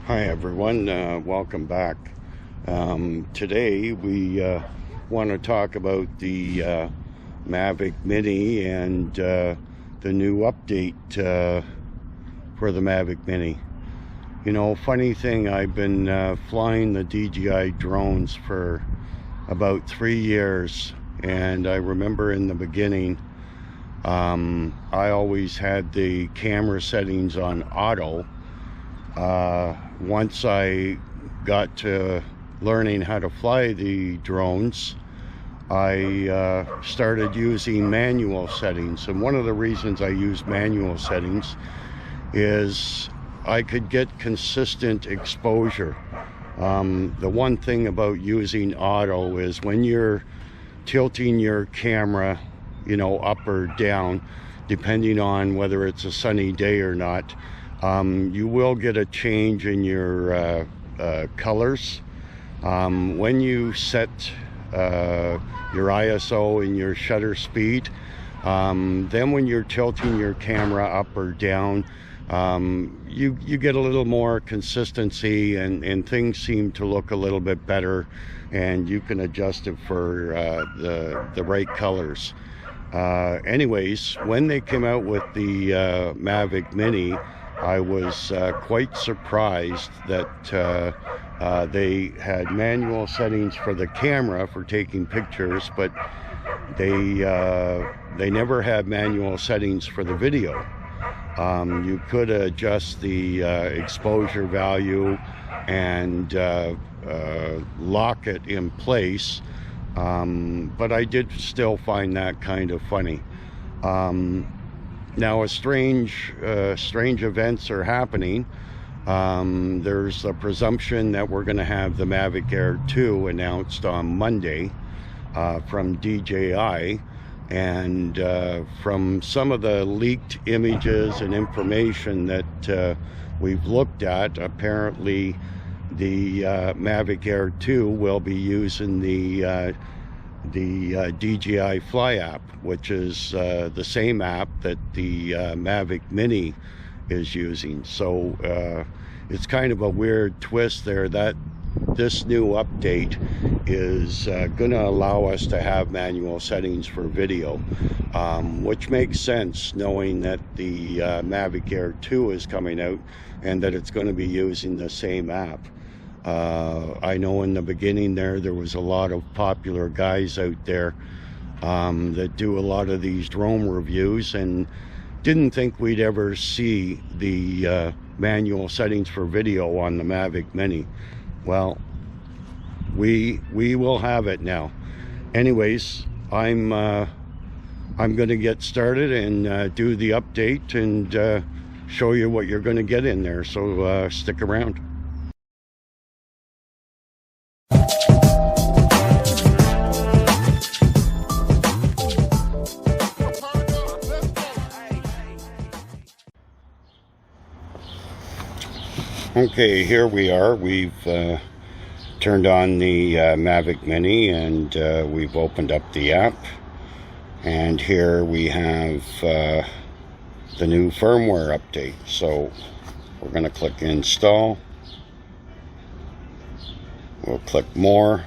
Hi everyone, welcome back. Today we want to talk about the Mavic Mini and the new update for the Mavic Mini. You know, funny thing, I've been flying the DJI drones for about 3 years, and I remember in the beginning I always had the camera settings on auto. Once I got to learning how to fly the drones, I started using manual settings. And one of the reasons I use manual settings is I could get consistent exposure. The one thing about using auto is when you're tilting your camera, you know, up or down, depending on whether it's a sunny day or not, you will get a change in your colors. When you set your ISO and your shutter speed, then when you're tilting your camera up or down, you get a little more consistency, and things seem to look a little bit better, and you can adjust it for the right colors. Anyways, when they came out with the Mavic Mini, I was quite surprised that they had manual settings for the camera for taking pictures, but they never had manual settings for the video. You could adjust the exposure value and lock it in place, but I did still find that kind of funny. Now, strange events are happening. There's a presumption that we're going to have the Mavic Air 2 announced on Monday from DJI, and from some of the leaked images and information that we've looked at, apparently the Mavic Air 2 will be using the DJI Fly app, which is the same app that the Mavic Mini is using. So it's kind of a weird twist there that this new update is going to allow us to have manual settings for video, which makes sense knowing that the Mavic Air 2 is coming out and that it's going to be using the same app. I know in the beginning there was a lot of popular guys out there that do a lot of these drone reviews, and didn't think we'd ever see the manual settings for video on the Mavic Mini. Well, we will have it now. Anyways, I'm going to get started and do the update and show you what you're going to get in there. So stick around. Okay, here we are. We've turned on the Mavic Mini, and we've opened up the app, and here we have the new firmware update. So we're going to click install. We'll click more.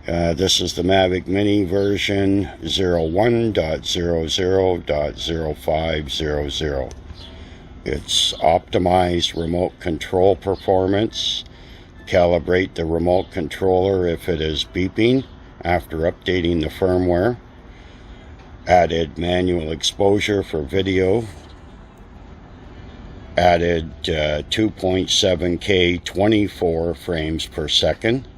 This is the Mavic Mini version 01.00.0500. It's optimized remote control performance. Calibrate the remote controller if it is beeping after updating the firmware. Added manual exposure for video. Added 2.7K 24 frames per second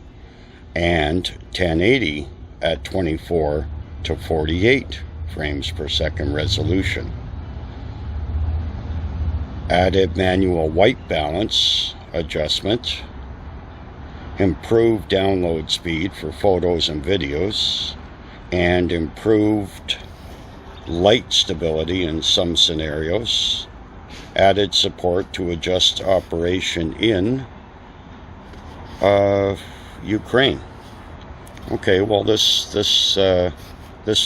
and 1080 at 24 to 48 frames per second resolution. Added manual white balance adjustment. Improved download speed for photos and videos, and improved light stability in some scenarios. Added support to adjust operation in Ukraine. Okay, well this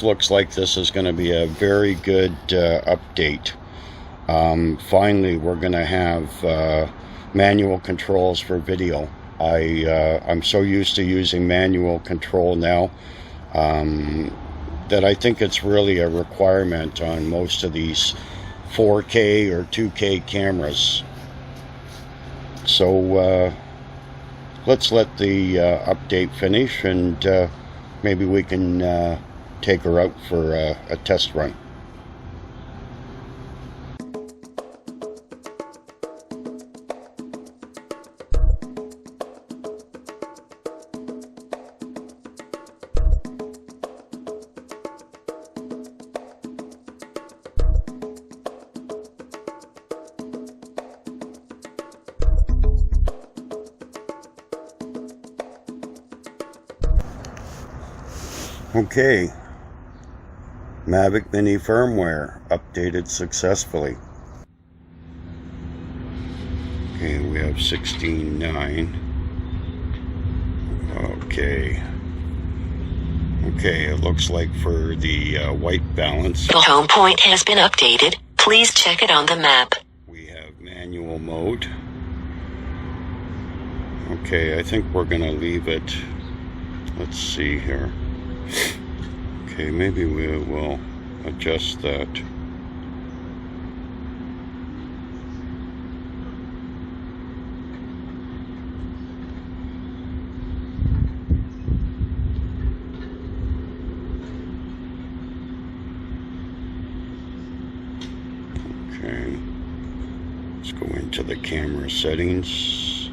looks like this is going to be a very good update Finally, we're going to have manual controls for video. I'm so used to using manual control now that I think it's really a requirement on most of these 4K or 2K cameras. So let's let the update finish, and maybe we can take her out for a test run. Okay, Mavic Mini firmware updated successfully. Okay, we have 16.9. Okay, it looks like for the white balance, The home point has been updated. Please check it on the map. we have manual mode. Okay, I think we're gonna leave it. Let's see here. Okay, maybe we will adjust that. Okay, let's go into the camera settings.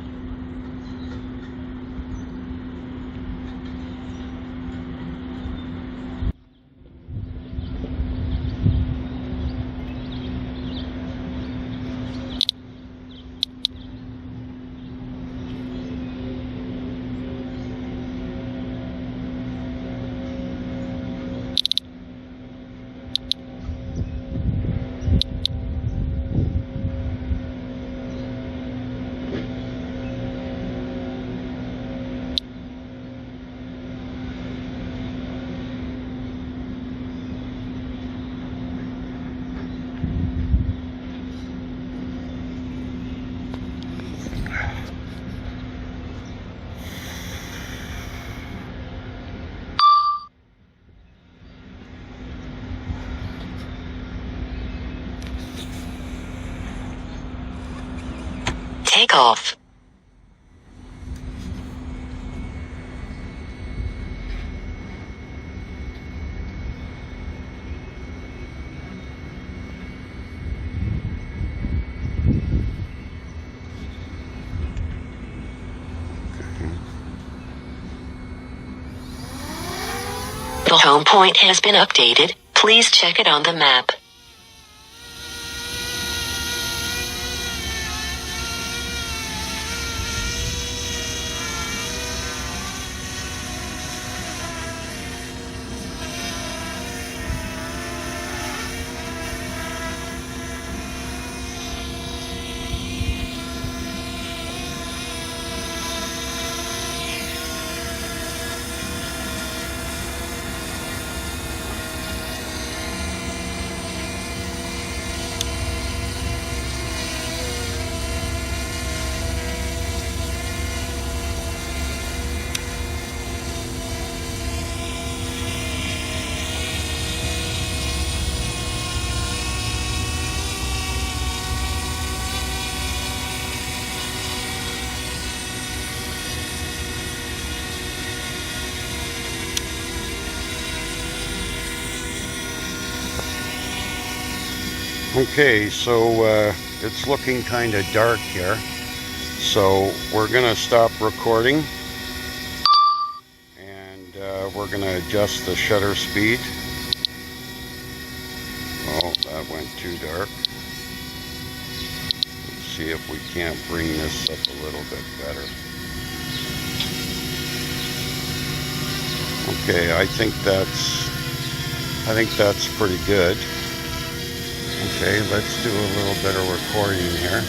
Take off. The home point has been updated. Please check it on the map. Okay, so it's looking kind of dark here, so we're gonna stop recording, and we're gonna adjust the shutter speed. Oh, that went too dark. Let's see if we can't bring this up a little bit better. Okay, I think that's pretty good. Okay, let's do a little bit of recording here.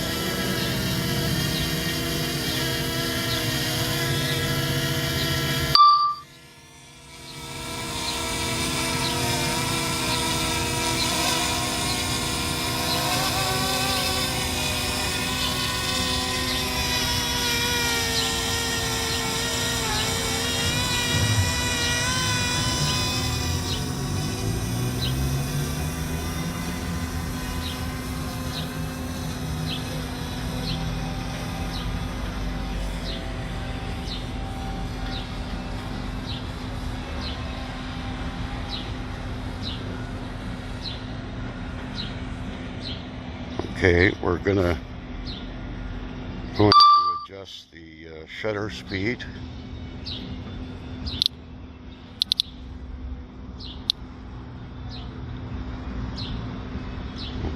Okay, we're going to adjust the shutter speed.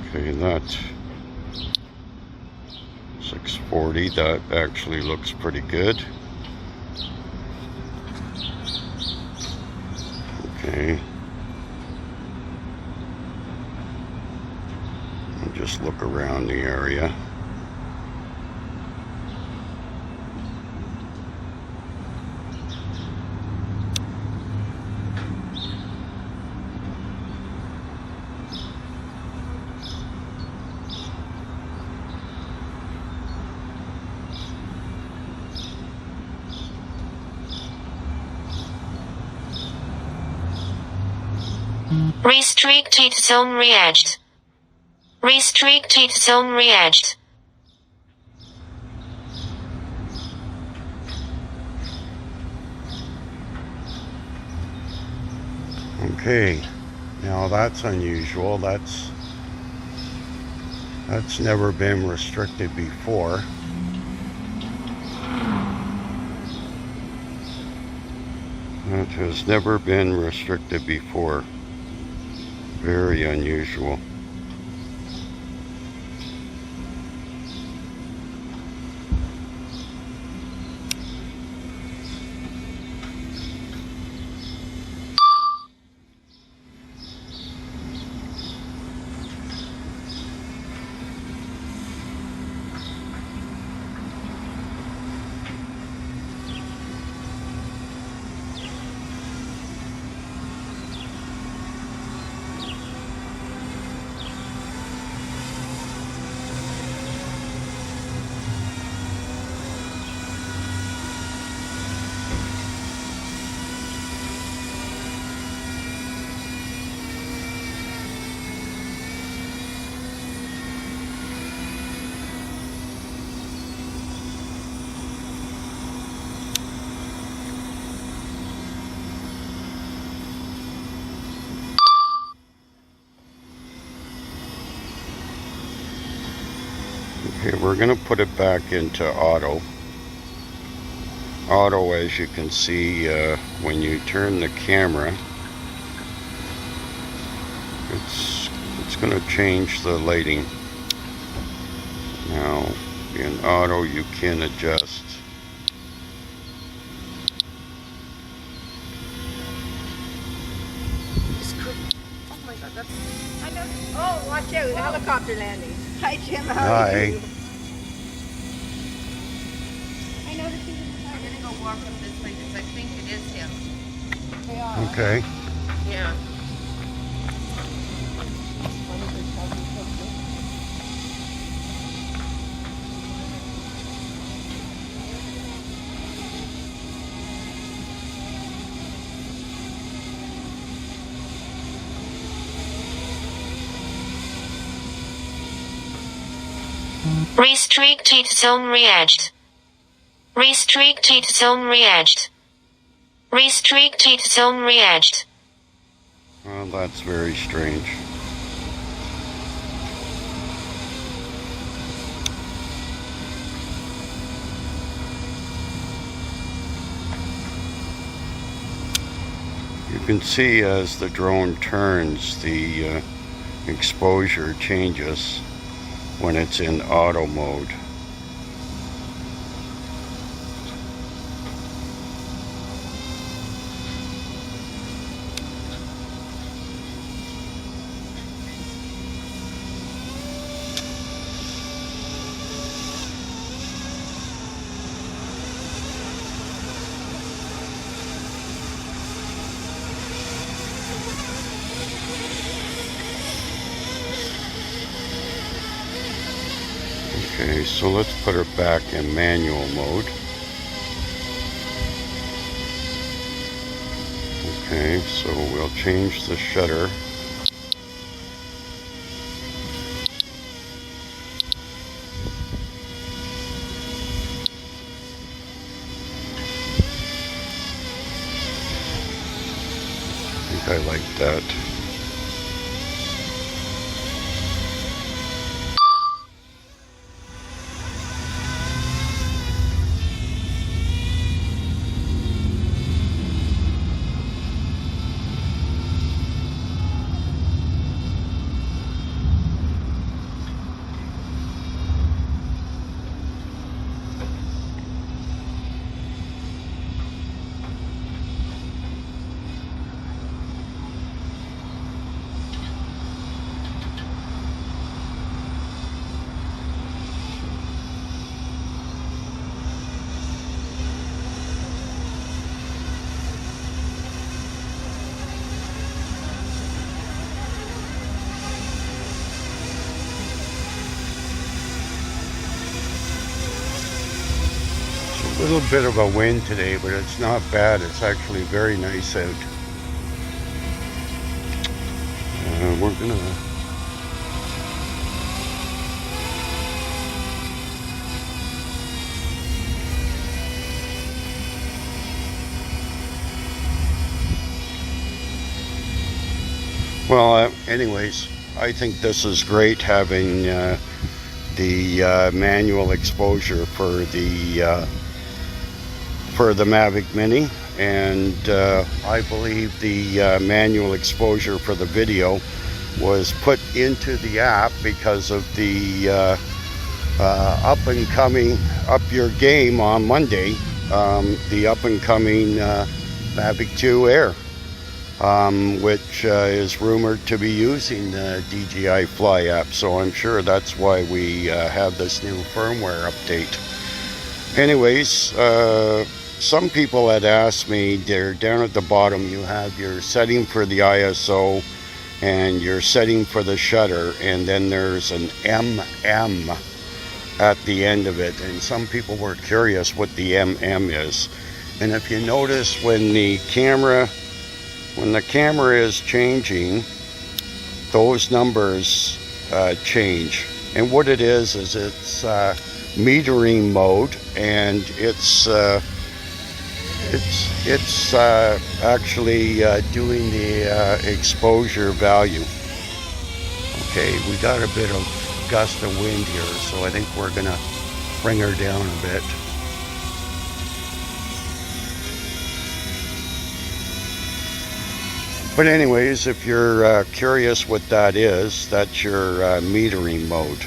Okay, that's 640. That actually looks pretty good. Okay. I'll just look around the area. Restricted zone reached. Restricted zone reached. Okay, now that's unusual. That's never been restricted before. That has never been restricted before. Very unusual. Okay, we're going to put it back into auto. Auto, as you can see, when you turn the camera, it's going to change the lighting. Now, in auto, you can adjust. Oh my God, that's... I know. Oh, watch out! Helicopter landing. Hi, Jim. How Hi. are you? I noticed he's in the car. I'm gonna go walk up this way because I think it is him. They are. Okay. Yeah. Restricted zone reached. Restricted zone reached. Restricted zone reached. Well, that's very strange. You can see as the drone turns, the exposure changes when it's in auto mode. Okay, so let's put her back in manual mode. Okay, so we'll change the shutter. I think I like that. A little bit of a wind today, but it's not bad. It's actually very nice out. We're gonna anyways, I think this is great having the manual exposure for the Mavic Mini, and I believe the manual exposure for the video was put into the app because of the up and coming Up Your Game on Monday, the up and coming Mavic 2 Air, which is rumored to be using the DJI Fly app. So I'm sure that's why we have this new firmware update. Anyways, some people had asked me, they're down at the bottom, you have your setting for the ISO and your setting for the shutter, and then there's an MM at the end of it, and some people were curious what the MM is. And if you notice, when the camera is changing, those numbers change. And what it is it's metering mode, and it's actually doing the exposure value. Okay, we got a bit of gust of wind here, so I think we're gonna bring her down a bit. But anyways, if you're curious what that is, that's your metering mode.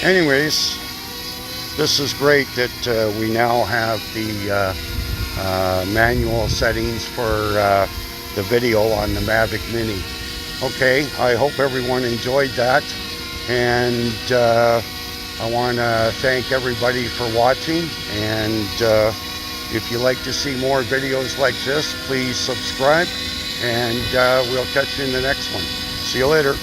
Anyways, this is great that we now have the manual settings for the video on the Mavic Mini. Okay, I hope everyone enjoyed that, and I want to thank everybody for watching, and if you like to see more videos like this, please subscribe, and we'll catch you in the next one. See you later.